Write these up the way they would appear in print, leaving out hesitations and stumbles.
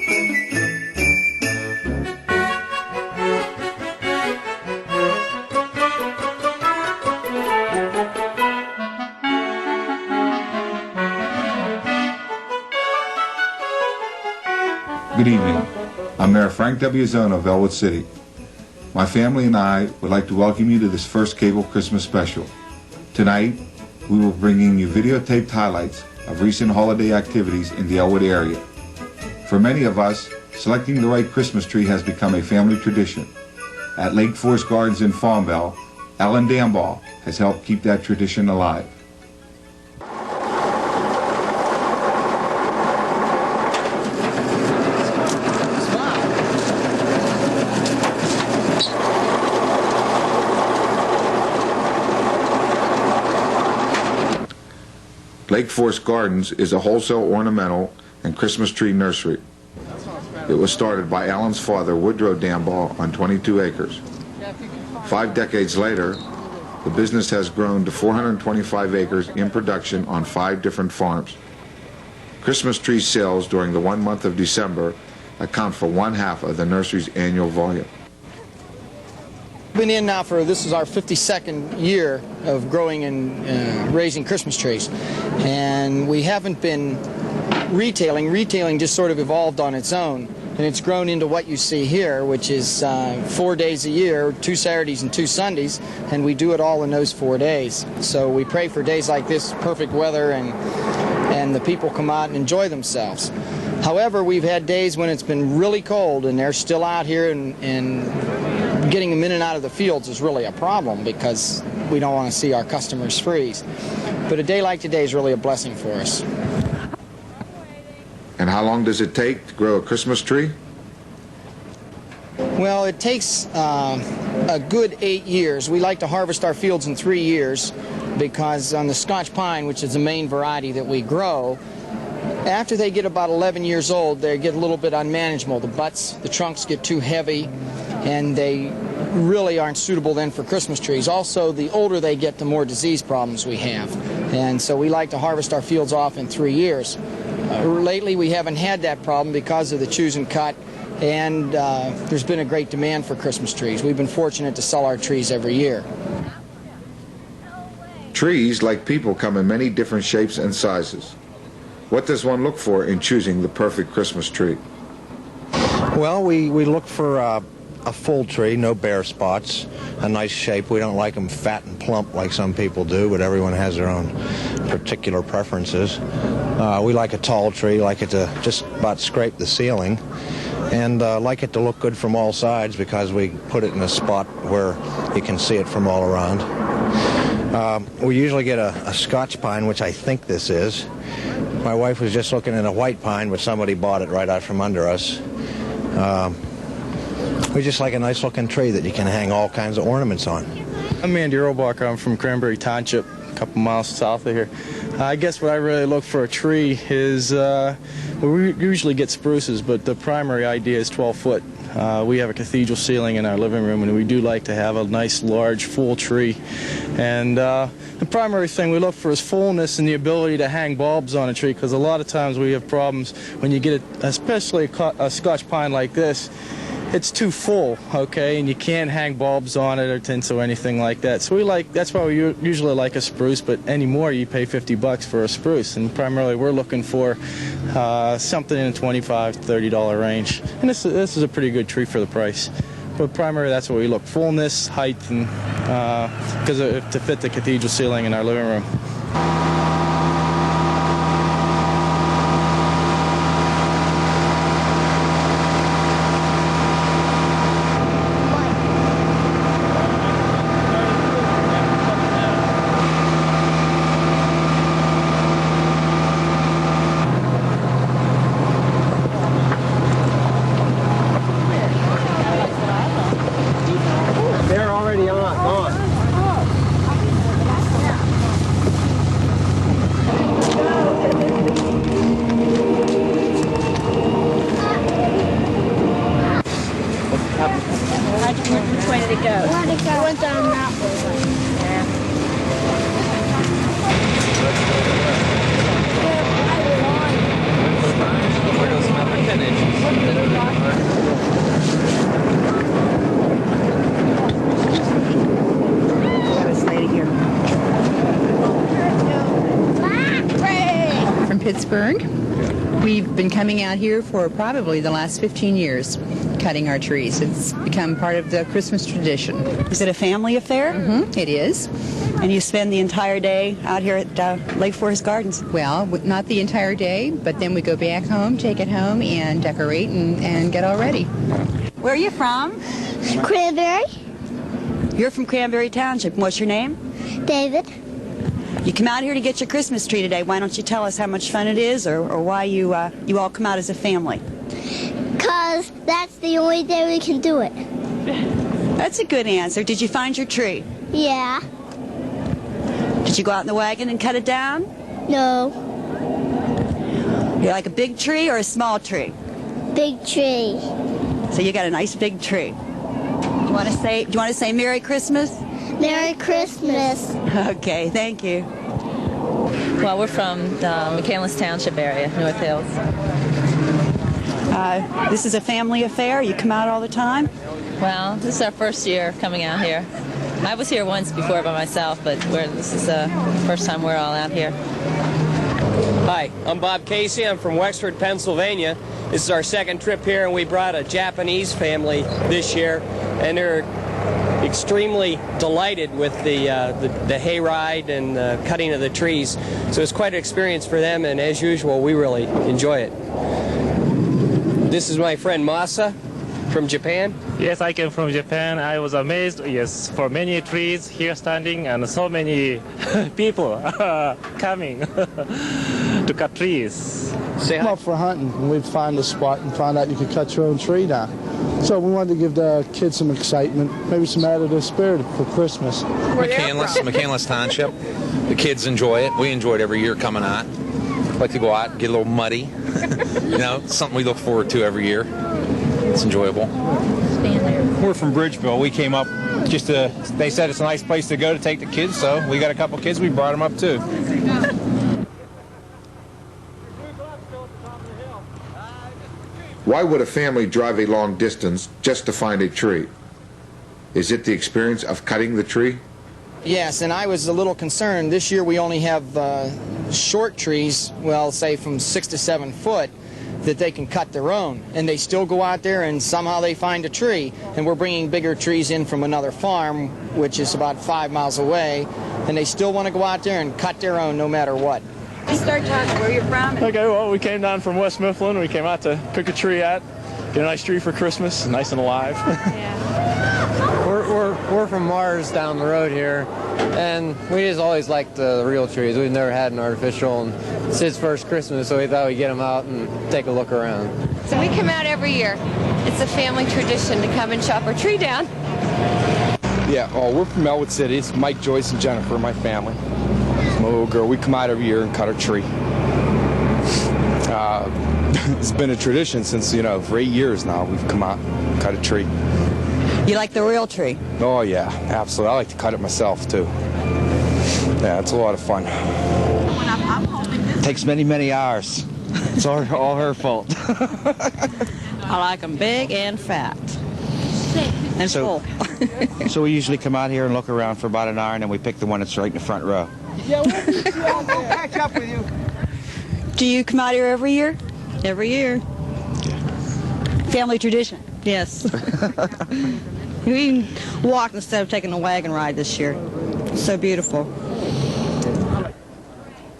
Good evening. I'm Mayor Frank W. Zona of Ellwood City. My family and I would like to welcome you to this first cable Christmas special. Tonight, we will be bringing you videotaped highlights of recent holiday activities in the Ellwood area. For many of us, selecting the right Christmas tree has become a family tradition. At Lake Forest Gardens in Fombell, Alan Damball has helped keep that tradition alive. Lake Forest Gardens is a wholesale ornamental and Christmas tree nursery. It was started by Alan's father, Woodrow Damball, on 22 acres. 5 decades later, the business has grown to 425 acres in production on 5 different farms. Christmas tree sales during the 1 month of December account for 1/2 of the nursery's annual volume. We've been in now for, this is our 52nd year of growing and raising Christmas trees. And we haven't been retailing. Retailing just sort of evolved on its own. And it's grown into what you see here, which is 4 days a year, 2 Saturdays and 2 Sundays, and we do it all in those 4 days. So we pray for days like this, perfect weather, and the people come out and enjoy themselves. However, we've had days when it's been really cold and they're still out here, and getting them in and out of the fields is really a problem because we don't want to see our customers freeze. But a day like today is really a blessing for us. And how long does it take to grow a Christmas tree? Well, it takes a good 8 years. We like to harvest our fields in 3 years because on the Scotch pine, which is the main variety that we grow, after they get about 11 years old, they get a little bit unmanageable. The trunks get too heavy, and they really aren't suitable then for Christmas trees. Also, the older they get, the more disease problems we have. And so we like to harvest our fields off in 3 years. Lately, we haven't had that problem because of the choose and cut, and there's been a great demand for Christmas trees. We've been fortunate to sell our trees every year. Trees, like people, come in many different shapes and sizes. What does one look for in choosing the perfect Christmas tree? Well, we look for a full tree, no bare spots, a nice shape. We don't like them fat and plump like some people do, but everyone has their own particular preferences. We like a tall tree, like it to just about scrape the ceiling, and like it to look good from all sides because we put it in a spot where you can see it from all around. We usually get a Scotch pine, which I think this is. My wife was just looking at a white pine, but somebody bought it right out from under us. We just like a nice looking tree that you can hang all kinds of ornaments on. I'm Andy Earlbacher. I'm from Cranberry Township, a couple miles south of here. I guess what I really look for a tree is, we usually get spruces, but the primary idea is 12 foot. We have a cathedral ceiling in our living room, and we do like to have a nice, large, full tree. And the primary thing we look for is fullness and the ability to hang bulbs on a tree, because a lot of times we have problems when you get, especially a Scotch pine like this. It's too full, okay, and you can't hang bulbs on it or tints or anything like that. So that's why we usually like a spruce, but anymore you pay $50 for a spruce, and primarily we're looking for something in the $25 to $30 range. And this is a pretty good tree for the price. But primarily that's what we look: fullness, height, and to fit the cathedral ceiling in our living room. Which way did it go? Where did it go? It went down that way. We've been coming out here for probably the last 15 years, cutting our trees. It's become part of the Christmas tradition. Is it a family affair? Mm-hmm, it is. And you spend the entire day out here at Lake Forest Gardens? Well, not the entire day, but then we go back home, take it home, and decorate and get all ready. Where are you from? Cranberry. You're from Cranberry Township. What's your name? David. You come out here to get your Christmas tree today. Why don't you tell us how much fun it is, or why you all come out as a family? Because that's the only day we can do it. That's a good answer. Did you find your tree? Yeah. Did you go out in the wagon and cut it down? No. You like a big tree or a small tree? Big tree. So you got a nice big tree. Do you want to say Merry Christmas? Merry Christmas. Okay, thank you. Well, we're from the McCandless Township area, North Hills. This is a family affair. You come out all the time? Well, this is our first year coming out here. I was here once before by myself, but this is the first time we're all out here. Hi, I'm Bob Casey. I'm from Wexford, Pennsylvania. This is our second trip here, and we brought a Japanese family this year, and they're extremely delighted with the hayride and cutting of the trees. So it's quite an experience for them, and as usual, we really enjoy it. This is my friend Masa from Japan. Yes, I came from Japan. I was amazed, yes, for many trees here standing and so many people coming to cut trees. I'm up for hunting. We'd find a spot and find out you could cut your own tree down. So we wanted to give the kids some excitement, maybe some added spirit for Christmas. McCandless Township. The kids enjoy it. We enjoy it every year coming out. Like to go out and get a little muddy. You know, something we look forward to every year. It's enjoyable. We're from Bridgeville. We came up just to, they said it's a nice place to go to take the kids, so we got a couple kids, we brought them up too. Why would a family drive a long distance just to find a tree? Is it the experience of cutting the tree? Yes, and I was a little concerned. This year we only have short trees, well, say from 6 to 7 foot, that they can cut their own. And they still go out there and somehow they find a tree. And we're bringing bigger trees in from another farm, which is about 5 miles away. And they still want to go out there and cut their own no matter what. You start talking where you're from. Okay, well, we came down from West Mifflin. We came out to pick a tree out, get a nice tree for Christmas, nice and alive. We're from Mars down the road here, and we just always liked the real trees. We've never had an artificial, and it's his first Christmas, so we thought we'd get him out and take a look around. So we come out every year. It's a family tradition to come and chop our tree down. Yeah, we're from Ellwood City. It's Mike, Joyce, and Jennifer, my family. My little girl. We come out every year and cut a tree. It's been a tradition since, for 8 years now. We've come out and cut a tree. You like the real tree? Oh, yeah, absolutely. I like to cut it myself, too. Yeah, it's a lot of fun. Takes many, many hours. It's all her fault. I like them big and fat. And full. So we usually come out here and look around for about an hour, and then we pick the one that's right in the front row. Yeah, we'll catch up with you. Do you come out here every year? Every year. Family tradition? Yes. We walked instead of taking a wagon ride this year. So beautiful.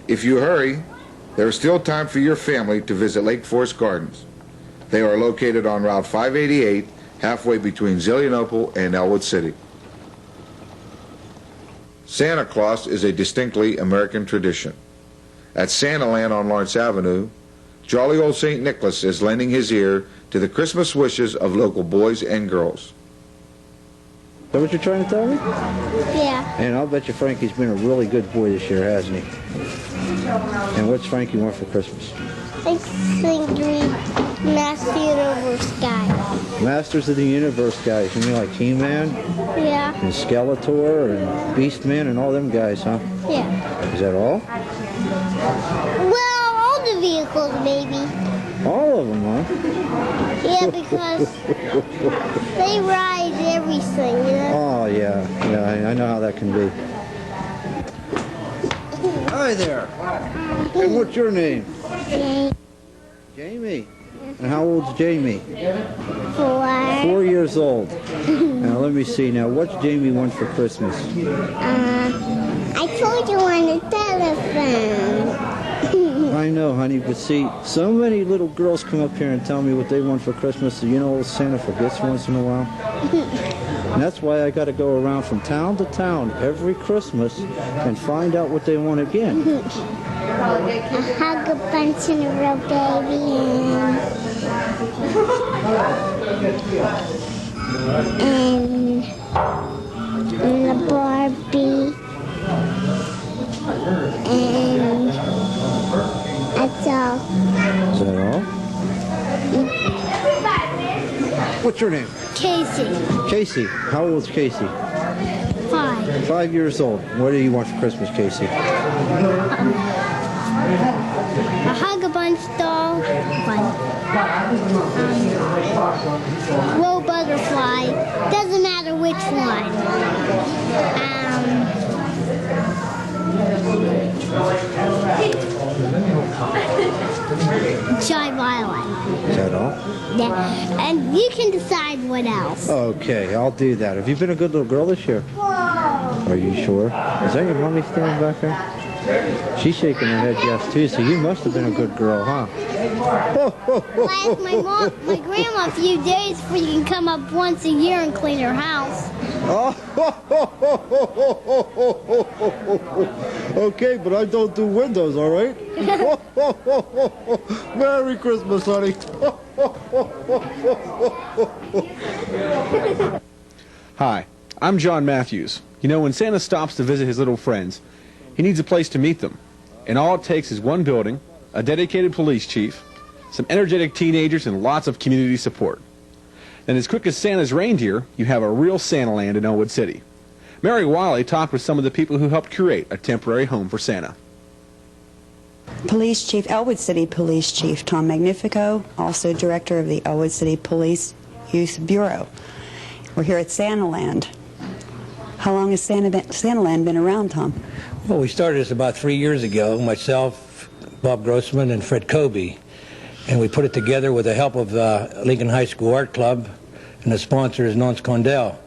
If you hurry, there is still time for your family to visit Lake Forest Gardens. They are located on Route 588, halfway between Zelienople and Ellwood City. Santa Claus is a distinctly American tradition. At Santaland on Lawrence Avenue, jolly old St. Nicholas is lending his ear to the Christmas wishes of local boys and girls. Is that what you're trying to tell me? Yeah. And I'll bet you Frankie's been a really good boy this year, hasn't he? And what's Frankie want for Christmas? I think Master Universe guy. Masters of the Universe guys. You mean like He-Man? Yeah. And Skeletor and Beastman and all them guys, huh? Yeah. Is that all? Well, all the vehicles, maybe. All of them, huh? Yeah, because they ride everything, you know? Oh, yeah. Yeah, I know how that can be. Hi there. And what's your name? Jane. Jamie. And how old's Jamie? 4. 4 years old. Now let me see. Now what's Jamie want for Christmas? I told you on the telephone. I know, honey, but see, so many little girls come up here and tell me what they want for Christmas. So you know, old Santa forgets once in a while. And that's why I got to go around from town to town every Christmas and find out what they want again. A hug a bunch and a real baby and a Barbie and that's all. Is that all? What's your name? Casey. Casey. How old is Casey? 5. 5 years old. What do you want for Christmas, Casey? A hug a bunch doll. Glow butterfly. Doesn't matter which one. Shy violet. Is that all? Yeah. And you can decide what else. Okay, I'll do that. Have you been a good little girl this year? Are you sure? Is that your mommy standing back there? She's shaking her head yes too, so you must have been a good girl, huh? I asked my grandma a few days before you can come up once a year and clean her house. Okay, but I don't do windows, all right? Merry Christmas, honey. Hi, I'm John Matthews. You know, when Santa stops to visit his little friends, he needs a place to meet them. And all it takes is one building, a dedicated police chief, some energetic teenagers, and lots of community support. And as quick as Santa's reindeer, you have a real Santaland in Ellwood City. Mary Wiley talked with some of the people who helped curate a temporary home for Santa. Police Chief, Ellwood City Police Chief Tom Magnifico, also Director of the Ellwood City Police Youth Bureau. We're here at Santaland. How long has Santaland been around, Tom? Well, we started this about 3 years ago, myself, Bob Grossman, and Fred Kobe. And we put it together with the help of Lincoln High School Art Club, and the sponsor is Nance Condell.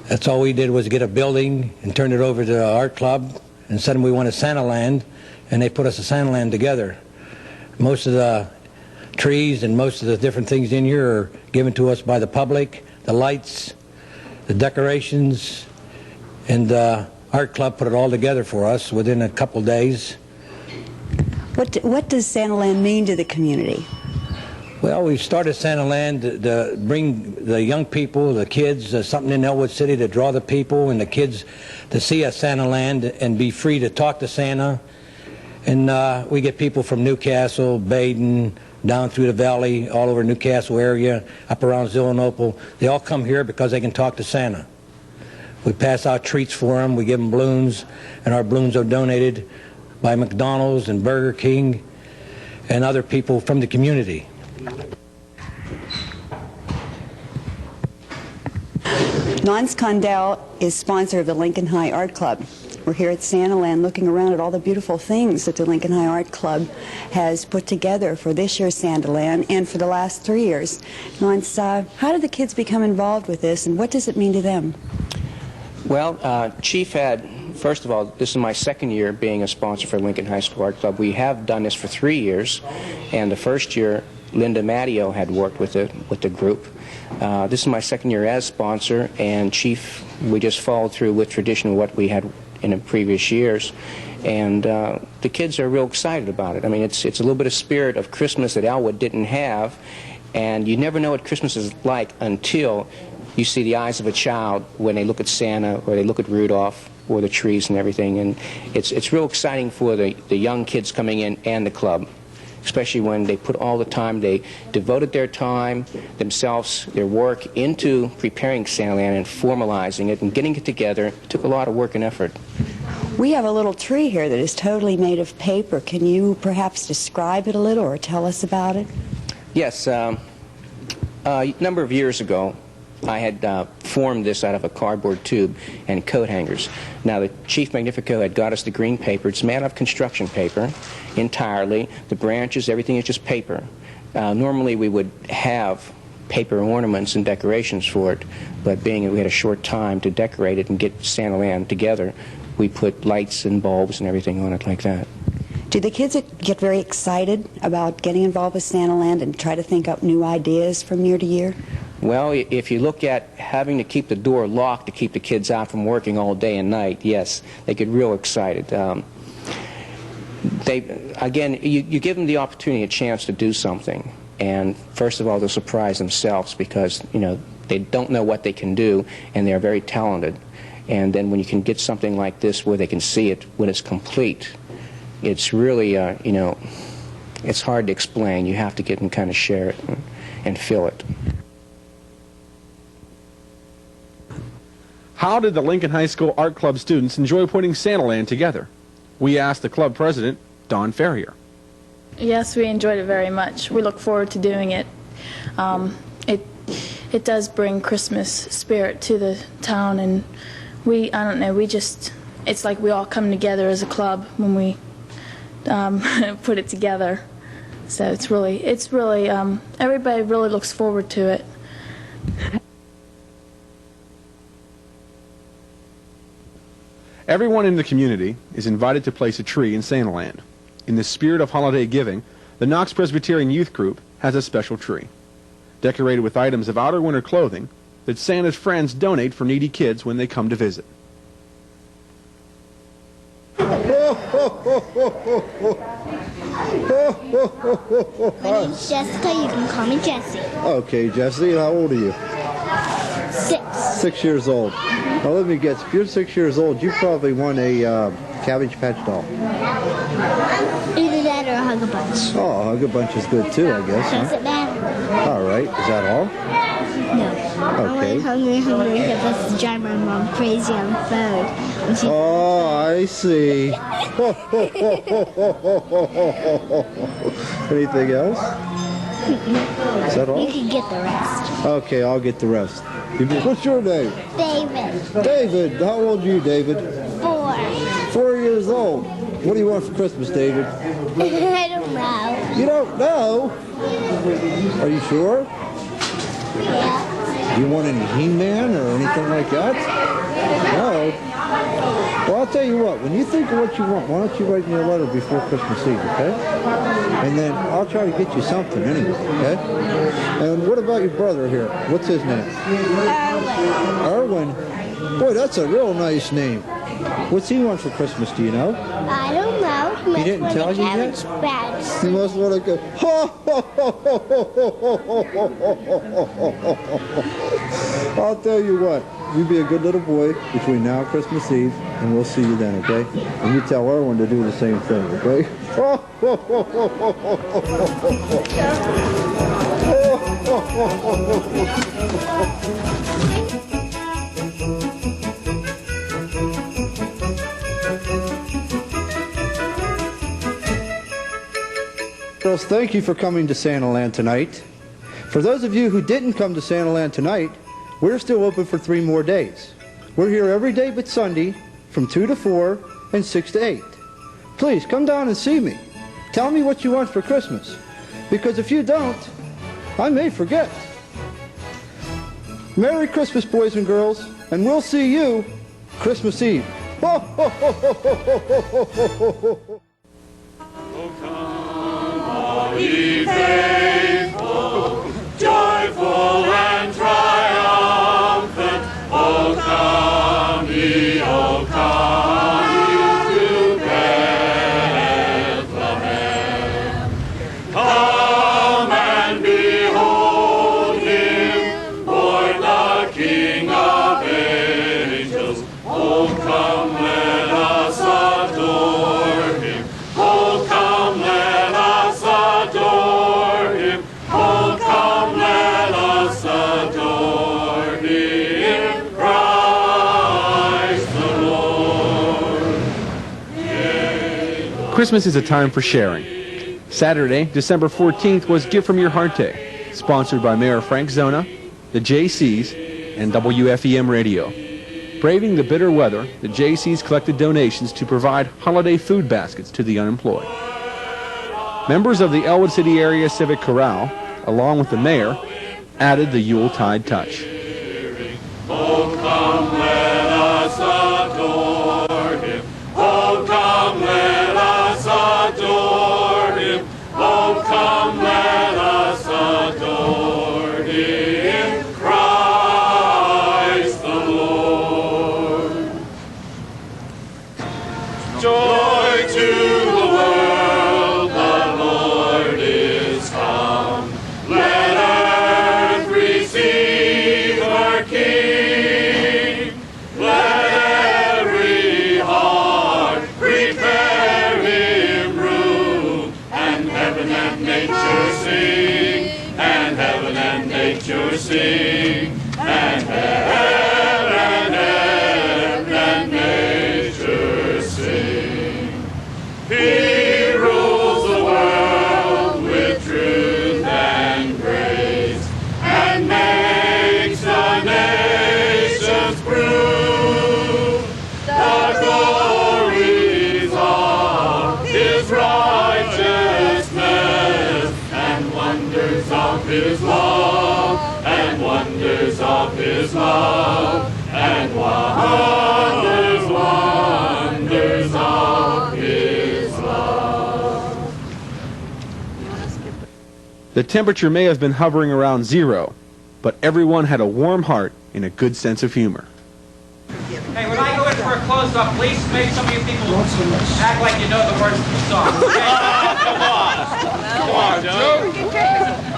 That's all we did was get a building and turn it over to the art club and said we wanted Santaland, and they put us a Santaland together. Most of the trees and most of the different things in here are given to us by the public, the lights, the decorations, and the art club put it all together for us within a couple days. What does Santaland mean to the community? Well, we started Santaland to bring the young people, the kids, something in Ellwood City to draw the people and the kids to see a Santaland and be free to talk to Santa. And we get people from Newcastle, Baden, down through the valley, all over Newcastle area, up around Zillanople. They all come here because they can talk to Santa. We pass out treats for them, we give them balloons, and our balloons are donated by McDonald's and Burger King and other people from the community. Nance Condell is sponsor of the Lincoln High Art Club. We're here at Santaland looking around at all the beautiful things that the Lincoln High Art Club has put together for this year's Santaland and for the last 3 years. Nance, how did the kids become involved with this, and what does it mean to them? Well, Chief had, first of all, this is my second year being a sponsor for Lincoln High School Art Club. We have done this for 3 years, and the first year Linda Matteo had worked with the group. This is my second year as sponsor, and Chief, we just followed through with tradition of what we had in the previous years, and the kids are real excited about it. I mean, it's a little bit of spirit of Christmas that Ellwood didn't have, and you never know what Christmas is like until you see the eyes of a child when they look at Santa or they look at Rudolph or the trees and everything, and it's real exciting for the young kids coming in and the club, especially when they put all the time, they devoted their time, themselves, their work into preparing Santaland and formalizing it and getting it together. It took a lot of work and effort. We have a little tree here that is totally made of paper. Can you perhaps describe it a little or tell us about it? Yes, a number of years ago, I had formed this out of a cardboard tube and coat hangers. Now, the Chief Magnifico had got us the green paper. It's made out of construction paper entirely. The branches, everything is just paper. Normally, we would have paper ornaments and decorations for it, but being that we had a short time to decorate it and get Santaland together, we put lights and bulbs and everything on it like that. Do the kids get very excited about getting involved with Santaland and try to think up new ideas from year to year? Well, if you look at having to keep the door locked to keep the kids out from working all day and night, yes, they get real excited. Again, you give them the opportunity, a chance to do something. And first of all, they'll surprise themselves because, you know, they don't know what they can do, and they're very talented. And then when you can get something like this where they can see it when it's complete, it's really, you know, it's hard to explain. You have to get them kind of share it and feel it. How did the Lincoln High School Art Club students enjoy putting Santaland together? We asked the club president, Don Ferrier. Yes, we enjoyed it very much. We look forward to doing it. It does bring Christmas spirit to the town, and I don't know, it's like we all come together as a club when we put it together. So it's really, everybody really looks forward to it. Everyone in the community is invited to place a tree in Santaland. In the spirit of holiday giving, the Knox Presbyterian Youth Group has a special tree, decorated with items of outer winter clothing that Santa's friends donate for needy kids when they come to visit. My name's Jessica. You can call me Jessie. Okay, Jesse, how old are you? 6. 6 years old. Now let me guess, if you're 6 years old, you probably won a Cabbage Patch doll. Either that or a Hug-a-Bunch. Oh, Hug-a-Bunch is good too, I guess. Does it matter? All right, is that all? No. Okay. I'm hungry because this is driving my mom crazy on the phone. Oh, I see. Anything else? Is that all? You can get the rest. Okay, I'll get the rest. What's your name? David. David. How old are you, David? 4. 4 years old. What do you want for Christmas, David? I don't know. You don't know? Are you sure? Yeah. Do you want any He-Man or anything like that? No. Well, I'll tell you what. When you think of what you want, why don't you write me a letter before Christmas Eve, okay? And then I'll try to get you something anyway, okay? And what about your brother here? What's his name? Erwin. Boy, that's a real nice name. What's he want for Christmas, do you know? I don't know. He didn't tell you yet? He must want to go, ho, ho, ho, ho, ho, ho, ho, ho, ho. I'll tell you what. You be a good little boy between now and Christmas Eve, and we'll see you then, okay? And you tell Erwin to do the same thing, okay? Girls, thank you for coming to Santaland tonight. For those of you who didn't come to Santaland tonight, we're still open for 3 more days. We're here every day but Sunday from 2 to 4 and 6 to 8. Please come down and see me. Tell me what you want for Christmas, because if you don't, I may forget. Merry Christmas, boys and girls, and we'll see you Christmas Eve. Ho, ho, ho, ho, ho, ho, ho, ho, ho. Oh, come, all ye faithful, joyful and triumphant. Oh, come ye, oh, come ye to Bethlehem. Come and behold him, born the King of angels. Oh, come, let us adore him. Oh, come, let us adore him. Oh, come, let us adore him, Christ the Lord. Yea, Christmas is a time for sharing. Saturday, December 14th was Give From Your Heart Day, sponsored by Mayor Frank Zona, the JCs, and WFEM radio. Braving the bitter weather, the JCs collected donations to provide holiday food baskets to the unemployed. Members of the Ellwood City Area Civic Chorale, along with the mayor, added the Yuletide touch. Oh, come, let us adore him. Oh, come, let us adore him. Oh, come, let us adore him. Christ the Lord. Joy to the world, the Lord is come. Let earth receive her King. Let every heart prepare him room. And heaven and nature sing. And heaven and nature sing. And heaven and nature sing. He rules the world with truth and grace, and makes the nations prove the glories of his righteousness, and wonders of his love, and wonders of his love, and wonders of his love. The temperature may have been hovering around 0, but everyone had a warm heart and a good sense of humor. Hey, when I go in for a close-up, please make some of you people act like you know the words of the song. Come on, Joe.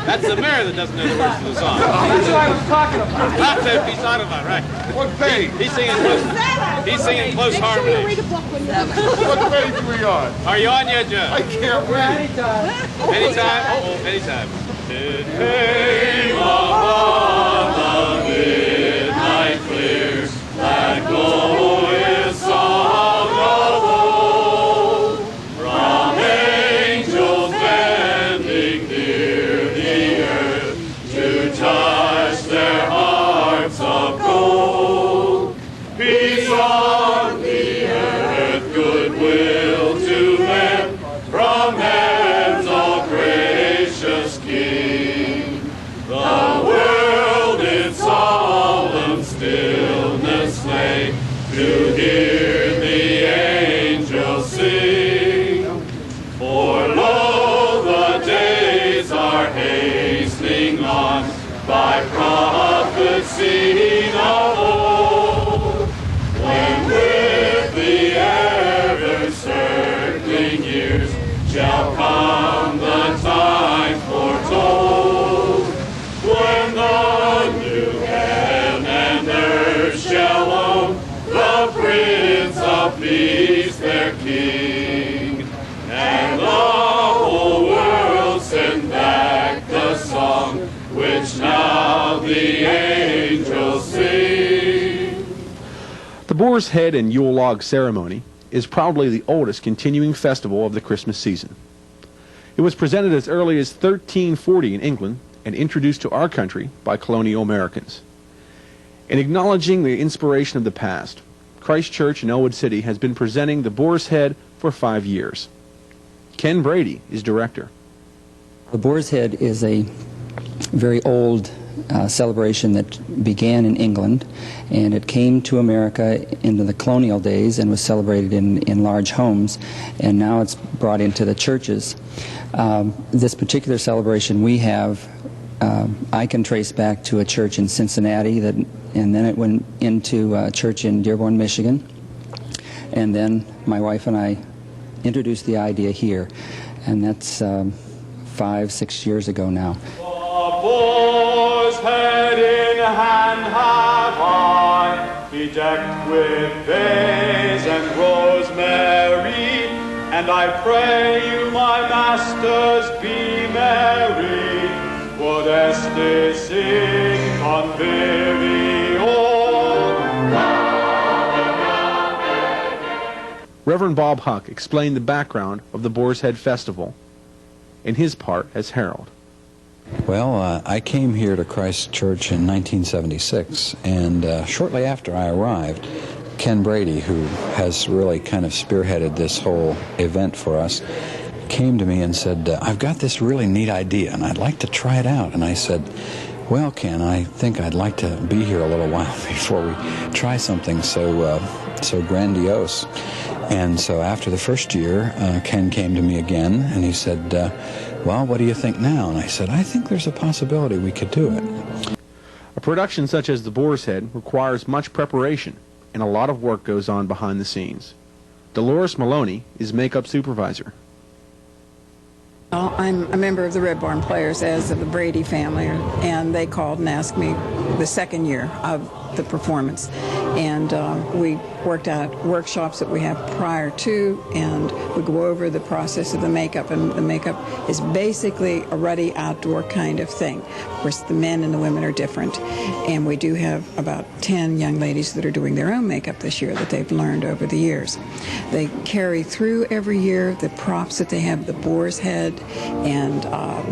That's the mayor that doesn't know the words of the song. That's what I was talking about. That's what he's talking about, right? What page? He's singing close harmony. What page are we on? Are you on yet, Joe? I can't wait. Anytime. Anytime? Uh-oh, anytime. It came upon the midnight clear, that glorious song of old, from angels bending near the earth to touch their hearts of gold. Peace on the earth, goodwill to men, from heaven's all gracious King. The world in solemn stillness lay, to hear the angels sing. For lo, the days are hastening on, by prophecy of old, when with the ever-circling years shall come the time foretold, when the new heaven and earth shall own the Prince of Peace their King, and the whole world send back the song which now the angels sing. The Boar's Head and Yule Log ceremony is probably the oldest continuing festival of the Christmas season. It was presented as early as 1340 in England and introduced to our country by colonial Americans. In acknowledging the inspiration of the past, Christ Church in Ellwood City has been presenting the Boar's Head for 5 years. Ken Brady is director. The Boar's Head is a very old celebration that began in England, and it came to America into the colonial days and was celebrated in large homes, and now it's brought into the churches. This particular celebration we have, I can trace back to a church in Cincinnati, and then it went into a church in Dearborn, Michigan, and then my wife and I introduced the idea here, and that's 5-6 years ago now. Boar's head in hand have I, bedecked with bays and rosemary, and I pray you, my masters, be merry, quod est sing convivium. Reverend Bob Huck explained the background of the Boar's Head Festival in his part as herald. Well, I came here to Christ Church in 1976, and shortly after I arrived, Ken Brady, who has really kind of spearheaded this whole event for us, came to me and said, I've got this really neat idea, and I'd like to try it out. And I said, well, Ken, I think I'd like to be here a little while before we try something so grandiose. And so after the first year, Ken came to me again, and he said, well, what do you think now? And I said, I think there's a possibility we could do it. A production such as The Boar's Head requires much preparation, and a lot of work goes on behind the scenes. Dolores Maloney is makeup supervisor. Well, I'm a member of the Red Barn Players, as of the Brady family, and they called and asked me the second year of the performance. And we worked out workshops that we have prior to, and we go over the process of the makeup. And the makeup is basically a ruddy outdoor kind of thing. Of course, the men and the women are different. And we do have about 10 young ladies that are doing their own makeup this year that they've learned over the years. They carry through every year the props that they have, the boar's head and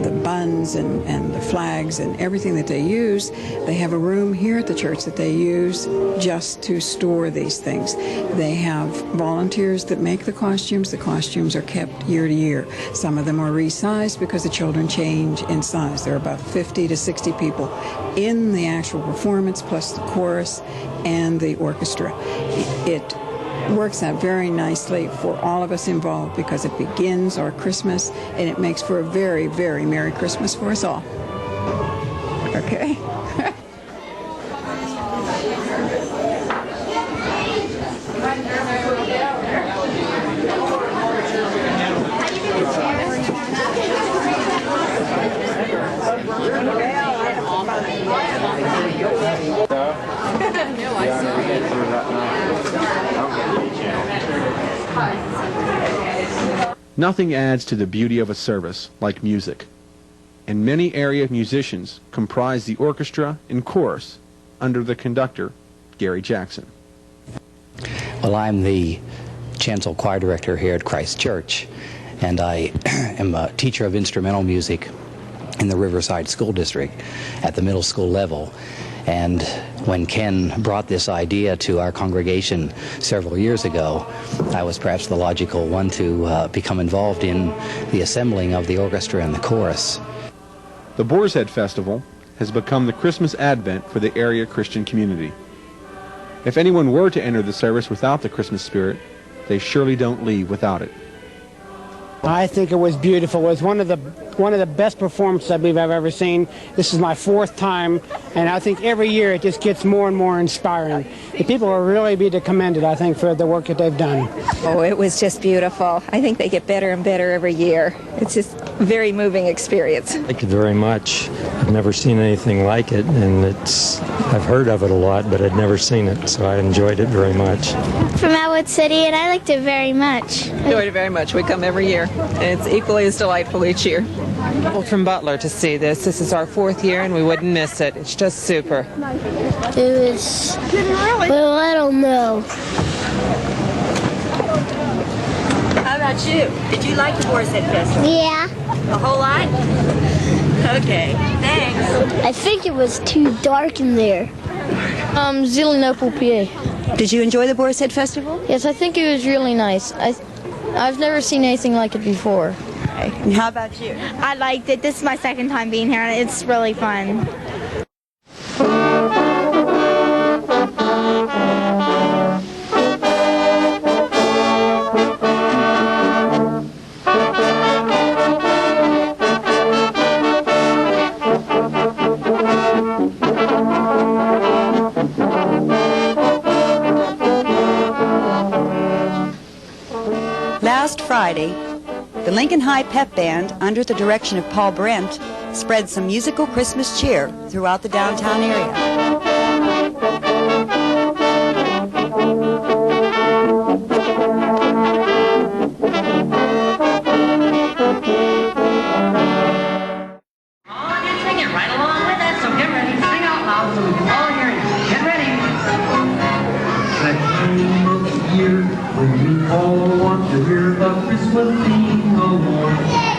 the buns and the flags and everything that they use. They have a room here at the church that they use just to store these things. They have volunteers that make the costumes. The costumes are kept year to year. Some of them are resized because the children change in size. There are about 50 to 60 people in the actual performance, plus the chorus and the orchestra. It works out very nicely for all of us involved because it begins our Christmas, and it makes for a very, very Merry Christmas for us all. Okay? Nothing adds to the beauty of a service like music, and many area musicians comprise the orchestra and chorus under the conductor, Gary Jackson. Well, I'm the chancel choir director here at Christ Church, and I am a teacher of instrumental music in the Riverside School District at the middle school level. And when Ken brought this idea to our congregation several years ago, I was perhaps the logical one to become involved in the assembling of the orchestra and the chorus. The Boar's Head Festival has become the Christmas Advent for the area Christian community. If anyone were to enter the service without the Christmas spirit, they surely don't leave without it. I think it was beautiful. It was one of the best performances I believe I've ever seen. This is my fourth time, and I think every year it just gets more and more inspiring. The people will really be commended, I think, for the work that they've done. Oh, it was just beautiful. I think they get better and better every year. It's just a very moving experience. I like it very much. I've never seen anything like it, and I've heard of it a lot, but I'd never seen it, so I enjoyed it very much. From Ellwood City, and I liked it very much. Enjoyed it very much. We come every year, and it's equally as delightful each year. From Butler to see this. This is our fourth year, and we wouldn't miss it. It's just super. It was, well, I don't know. How about you? Did you like the Boar's Head Festival? Yeah. A whole lot? Okay, thanks. I think it was too dark in there. Zielinopel, PA. Did you enjoy the Boar's Head Festival? Yes, I think it was really nice. I've never seen anything like it before. And how about you? I liked it. This is my second time being here, and it's really fun. Last Friday, the Lincoln High Pep Band, under the direction of Paul Brent, spread some musical Christmas cheer throughout the downtown area.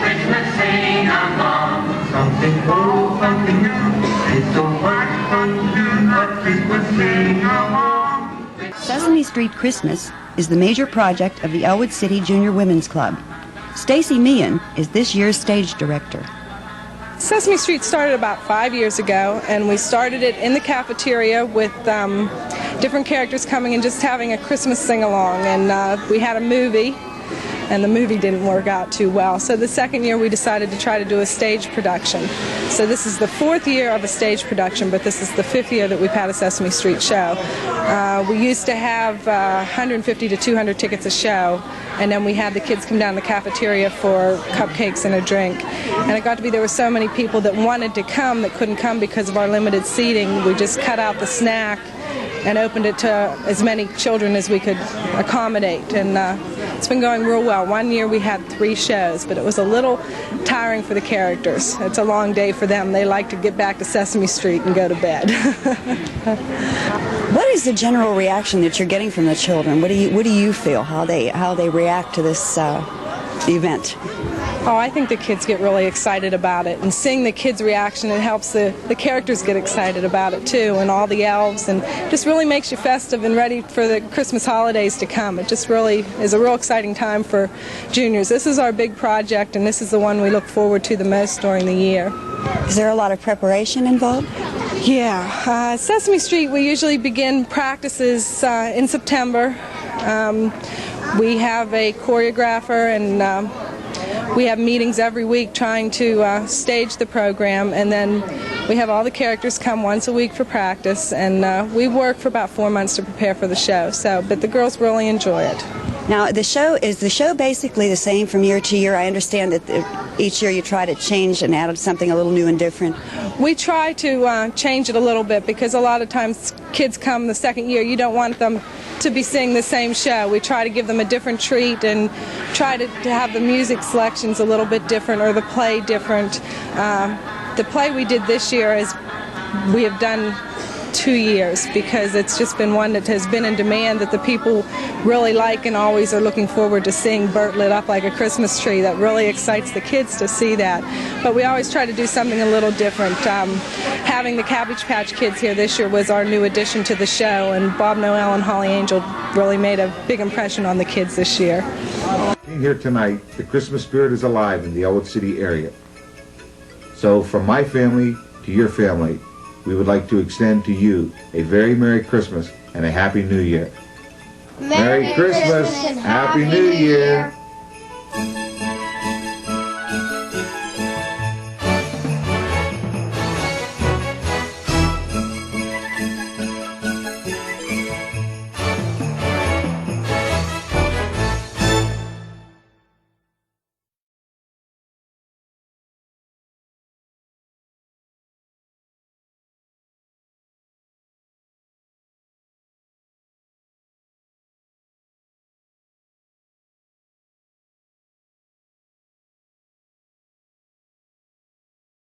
Christmas sing along, something Street Christmas is the major project of the Ellwood City Junior Women's Club. Stacy Meehan is this year's stage director. Sesame Street started about 5 years ago, and we started it in the cafeteria with different characters coming and just having a Christmas sing-along. And we had a movie, and the movie didn't work out too well. So the second year we decided to try to do a stage production. So this is the 4th year of a stage production, but this is the 5th year that we've had a Sesame Street show. We used to have 150 to 200 tickets a show, and then we had the kids come down to the cafeteria for cupcakes and a drink. And it got to be there were so many people that wanted to come that couldn't come because of our limited seating. We just cut out the snack and opened it to as many children as we could accommodate. And it's been going real well. One year we had 3 shows, but it was a little tiring for the characters. It's a long day for them. They like to get back to Sesame Street and go to bed. What is the general reaction that you're getting from the children? What do you feel? How they react to this event? Oh, I think the kids get really excited about it, and seeing the kids' reaction, it helps the characters get excited about it too, and all the elves, and just really makes you festive and ready for the Christmas holidays to come. It just really is a real exciting time for juniors. This is our big project, and this is the one we look forward to the most during the year. Is there a lot of preparation involved? Yeah. Sesame Street, we usually begin practices in September. We have a choreographer, and we have meetings every week trying to stage the program, and then we have all the characters come once a week for practice, and we work for about 4 months to prepare for the show. But the girls really enjoy it. Now, is the show basically the same from year to year? I understand that each year you try to change and add something a little new and different. We try to change it a little bit, because a lot of times kids come the second year, you don't want them to be seeing the same show. We try to give them a different treat and try to have the music selections a little bit different, or the play different. The play we did this year is we have done 2 years, because it's just been one that has been in demand, that the people really like and always are looking forward to seeing Bert lit up like a Christmas tree. That really excites the kids to see that. But we always try to do something a little different. Having the Cabbage Patch Kids here this year was our new addition to the show, and Bob Noel and Holly Angel really made a big impression on the kids this year. Here tonight, the Christmas spirit is alive in the Ellwood City area. So from my family to your family, we would like to extend to you a very Merry Christmas and a Happy New Year. Merry Christmas and Happy New Year.